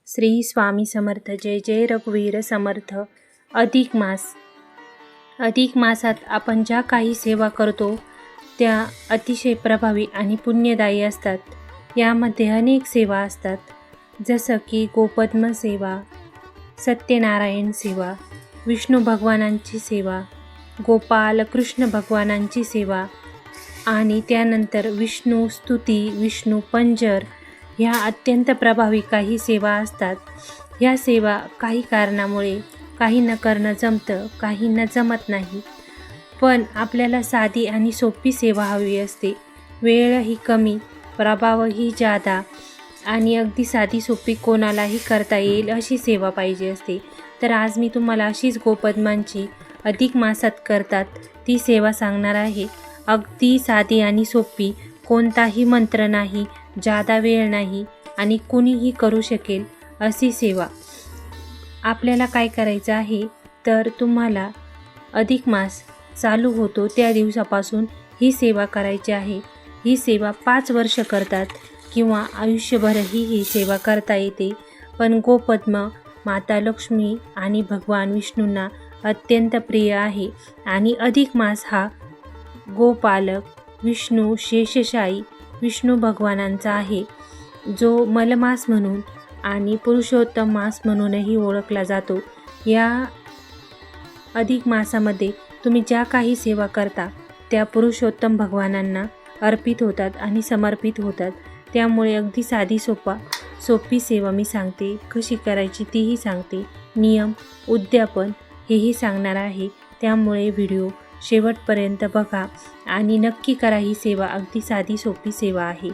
श्री स्वामी समर्थ. जय जय रघुवीर समर्थ. अधिक मासात आपण ज्या काही सेवा करतो त्या अतिशय प्रभावी आणि पुण्यदायी असतात. यामध्ये अनेक सेवा असतात, जसं की गोपद्म सेवा, सत्यनारायण सेवा, विष्णू भगवानांची सेवा, गोपाल कृष्ण भगवानांची सेवा आणि त्यानंतर विष्णू स्तुती, विष्णू पंजर ह्या अत्यंत प्रभावी काही सेवा असतात. ह्या सेवा काही कारणामुळे काहींना करणं जमतं, काहींना जमत नाही. पण आपल्याला साधी आणि सोपी सेवा हवी असते. वेळही कमी, प्रभावही जादा आणि अगदी साधी सोपी कोणालाही करता येईल अशी सेवा पाहिजे असते. तर आज मी तुम्हाला अशीच गोपद्मांची अधिक मासात करतात ती सेवा सांगणार आहे. अगदी साधी आणि सोपी, कोणताही मंत्र नाही, जादा वेळ नाही आणि कुणीही करू शकेल अशी सेवा. आपल्याला काय करायचं आहे, तर तुम्हाला अधिक मास चालू होतो त्या दिवसापासून ही सेवा करायची आहे. ही सेवा 5 वर्ष करतात किंवा आयुष्यभरही ही सेवा करता येते. पण गोपद्म माता लक्ष्मी आणि भगवान विष्णूंना अत्यंत प्रिय आहे. आणि अधिक मास हा गोपालक विष्णू शेषशायी विष्णू भगवानांचा आहे, जो मलमास म्हणून आणि पुरुषोत्तम मास म्हणूनही ओळखला जातो. या अधिक मासामध्ये तुम्ही ज्या काही सेवा करता त्या पुरुषोत्तम भगवानांना अर्पित होतात आणि समर्पित होतात. त्यामुळे अगदी साधी सोपी सेवा मी सांगते, कशी करायची तीही सांगते, नियम उद्यापन हेही सांगणार आहे. त्यामुळे व्हिडिओ शेवटपर्यंत बघा आणि नक्की करा. ही सेवा अगदी साधी सोपी सेवा आहे.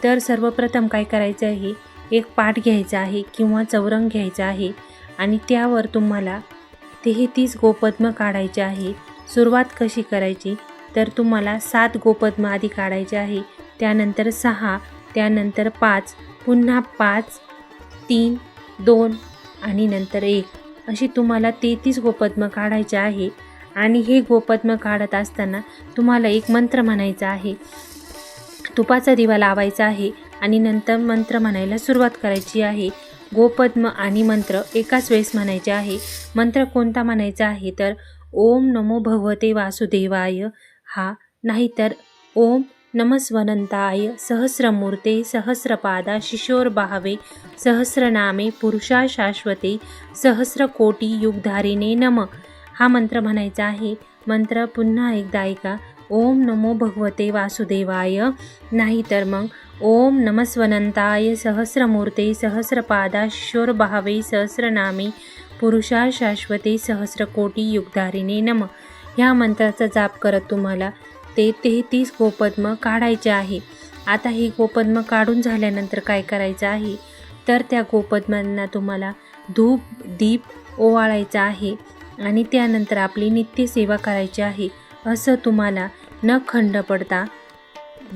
तर सर्वप्रथम काय करायचं आहे, एक पाट घ्यायचा आहे किंवा चौरंग घ्यायचा आहे आणि त्यावर तुम्हाला 33 गोपद्म काढायचे आहे. सुरुवात कशी करायची, तर तुम्हाला 7 गोपद्म आधी काढायचे आहे, त्यानंतर 6, त्यानंतर 5, पुन्हा 5, 3, 2 आणि नंतर 1 अशी तुम्हाला 33 गोपद्म काढायचे आहे. आणि हे गोपद्म काढत असताना तुम्हाला एक मंत्र म्हणायचा आहे. तुपाचा दिवा लावायचा आहे आणि नंतर मंत्र म्हणायला सुरुवात करायची आहे. गोपद्म आणि मंत्र एकाच वेळेस म्हणायचे आहे. मंत्र कोणता म्हणायचा आहे, तर ओम नमो भगवते वासुदेवाय हा, नाहीतर ओम नमस्वनंताय सहस्रमूर्ते सहस्रपादा शिशोर्बाहवे सहस्रनामे पुरुषा शाश्वते सहस्रकोटी युगधारिणे नम हा मंत्र म्हणायचा आहे. मंत्र पुन्हा एकदा ऐका. ओम नमो भगवते वासुदेवाय, नाहीतर मग ओम नमस्वनंताय सहस्रमूर्ते सहस्रपादा शिशोर्बाहवे सहस्रनामे पुरुषा शाश्वते सहस्रकोटी युगधारिणे नम ह्या मंत्राचा जाप करत तुम्हाला ते 33 गोपद्म काढायचे आहे. आता ही गोपद्म काढून झाल्यानंतर काय करायचं आहे, तर त्या गोपद्मांना तुम्हाला धूप दीप ओवाळायचा आहे आणि त्यानंतर आपली नित्यसेवा करायची आहे. असं तुम्हाला न खंड पडता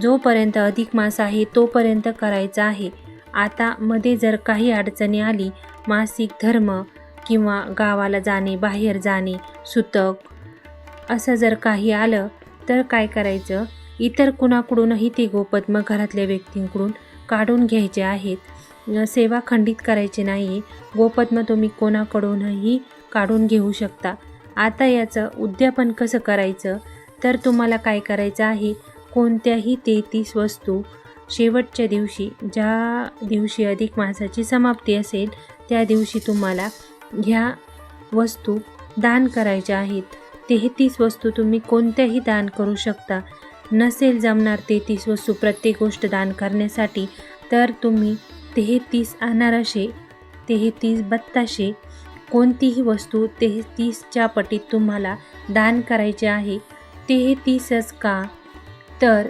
जोपर्यंत अधिक मास आहे तोपर्यंत करायचं आहे. आता मध्ये जर काही अडचणी आली, मासिक धर्म किंवा गावाला जाणे, बाहेर जाणे, सुतक असं जर काही आलं तर काय करायचं, इतर कुणाकडूनही ते गोपद्म घरातल्या व्यक्तींकडून काढून घ्यायचे आहेत. सेवा खंडित करायची नाही. गोपद्म तुम्ही कोणाकडूनही काढून घेऊ शकता. आता याचं उद्यापन कसं करायचं, तर तुम्हाला काय करायचं आहे, कोणत्याही 33 वस्तू शेवटच्या दिवशी, ज्या दिवशी अधिक मासाची समाप्ती असेल त्या दिवशी तुम्हाला ह्या वस्तू दान करायच्या आहेत. 33 वस्तू तुम्ही कोणत्याही दान करू शकता. नसेल जमणार 33 वस्तू प्रत्येक गोष्ट दान करण्यासाठी, तर तुम्ही 33 अनारसे, 33 बत्ताशे कोणतीही वस्तू 33च्या पटीत तुम्हाला दान करायचे आहे. 33च का, तर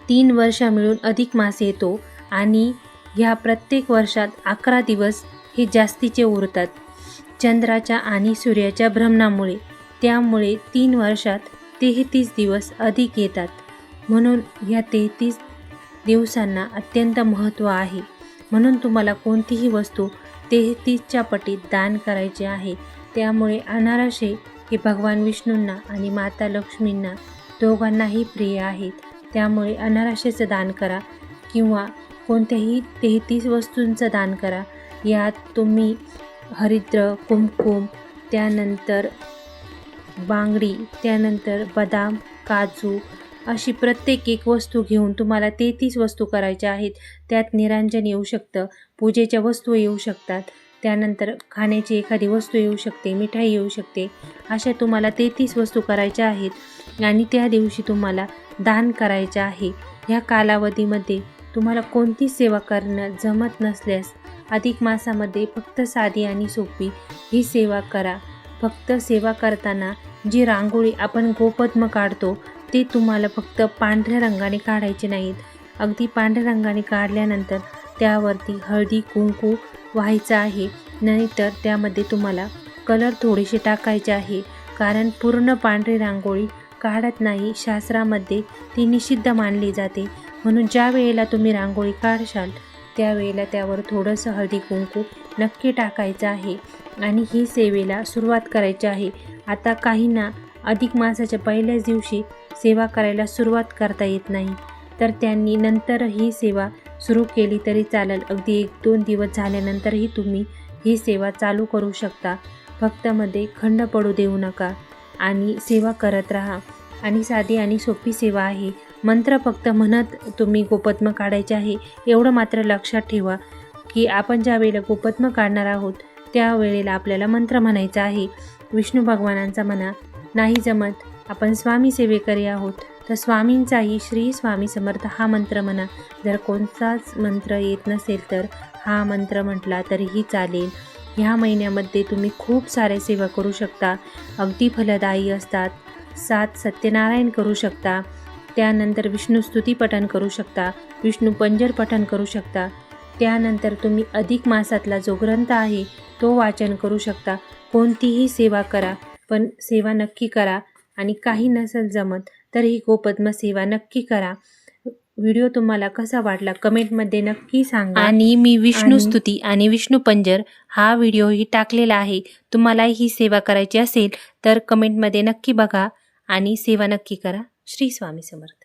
3 वर्ष मिळून अधिक मास येतो आणि ह्या प्रत्येक वर्षात 11 दिवस हे जास्तीचे उरतात चंद्राच्या आणि सूर्याच्या भ्रमणामुळे. त्यामुळे 3 वर्षात 33 दिवस अधिक येतात. म्हणून ह्या 33 दिवसांना अत्यंत महत्त्व आहे. म्हणून तुम्हाला कोणतीही वस्तू 33च्या पटीत दान करायचे आहे. त्यामुळे अनारसे हे भगवान विष्णूंना आणि माता लक्ष्मींना दोघांनाही प्रिय आहेत. त्यामुळे अनारसेचं दान करा किंवा कोणत्याही 33 वस्तूंचं दान करा. यात तुम्ही हरिद्र, कुमकुम, त्यानंतर बांगडी, त्यानंतर बदाम, काजू अशी प्रत्येक एक वस्तू घेऊन तुम्हाला 33 वस्तू करायच्या आहेत. त्यात निरांजन येऊ शकतं, पूजेच्या वस्तू येऊ शकतात, त्यानंतर खाण्याची एखादी वस्तू येऊ शकते, मिठाई येऊ शकते. अशा तुम्हाला 33 वस्तू करायच्या आहेत आणि त्या दिवशी तुम्हाला दान करायचं आहे. ह्या कालावधीमध्ये तुम्हाला कोणतीच सेवा करणं जमत नसल्यास अधिक मासामध्ये फक्त साधी आणि सोपी ही सेवा करा. फक्त सेवा करताना जी रांगोळी आपण गोपद्म काढतो ते तुम्हाला फक्त पांढऱ्या रंगाने काढायचे नाहीत. अगदी पांढऱ्या रंगाने काढल्यानंतर त्यावरती हळदी कुंकू व्हायचं आहे, नाहीतर त्यामध्ये तुम्हाला कलर थोडेसे टाकायचे आहे. कारण पूर्ण पांढरी रांगोळी काढत नाही, शास्त्रामध्ये ती निषिद्ध मानली जाते. म्हणून ज्या वेळेला तुम्ही रांगोळी काढशाल त्यावेळेला त्यावर थोडंसं हळदी कुंकू नक्की टाकायचं आहे आणि ही सेवेला सुरुवात करायची आहे. आता काहींना अधिक मासाच्या पहिल्याच दिवशी सेवा करायला सुरुवात करता येत नाही, तर त्यांनी नंतर ही सेवा सुरू केली तरी चालेल. अगदी 1-2 दिवस झाल्यानंतरही तुम्ही ही सेवा चालू करू शकता. फक्त मध्ये खंड पडू देऊ नका आणि सेवा करत राहा. आणि साधी आणि सोपी सेवा आहे. मंत्र फक्त म्हणत तुम्ही गोपद्म काढायचे आहे. एवढं मात्र लक्षात ठेवा की आपण ज्या वेळेला गोपद्म काढणार आहोत त्यावेळेला आपल्याला मंत्र म्हणायचा आहे. विष्णू भगवानांचा म्हणा, नाही जमत आपण स्वामी सेवेकरी आहोत तर स्वामींचाही श्री स्वामी समर्थ हा मंत्र म्हणा. जर कोणताच मंत्र येत नसेल तर हा मंत्र म्हटला तरीही चालेल. ह्या महिन्यामध्ये तुम्ही खूप सारे सेवा करू शकता, अगदी फलदायी असतात. 7 सत्यनारायण करू शकता, त्यानंतर विष्णुस्तुती पठण करू शकता, विष्णू पंजर पठण करू शकता. त्यानंतर तुम्ही अधिक मासातला जो ग्रंथ आहे तो वाचन करू शकता. कोणतीही सेवा करा, पण सेवा नक्की करा. आणि काही नसेल जमत तर ही गोपद्म सेवा नक्की करा. व्हिडिओ तुम्हाला कसा वाटला कमेंटमध्ये नक्की सांगा. आणि मी विष्णुस्तुती आणि विष्णू पंजर हा व्हिडिओही टाकलेला आहे. तुम्हाला ही सेवा करायची असेल तर कमेंटमध्ये नक्की बघा आणि सेवा नक्की करा. श्री स्वामी समर्थ.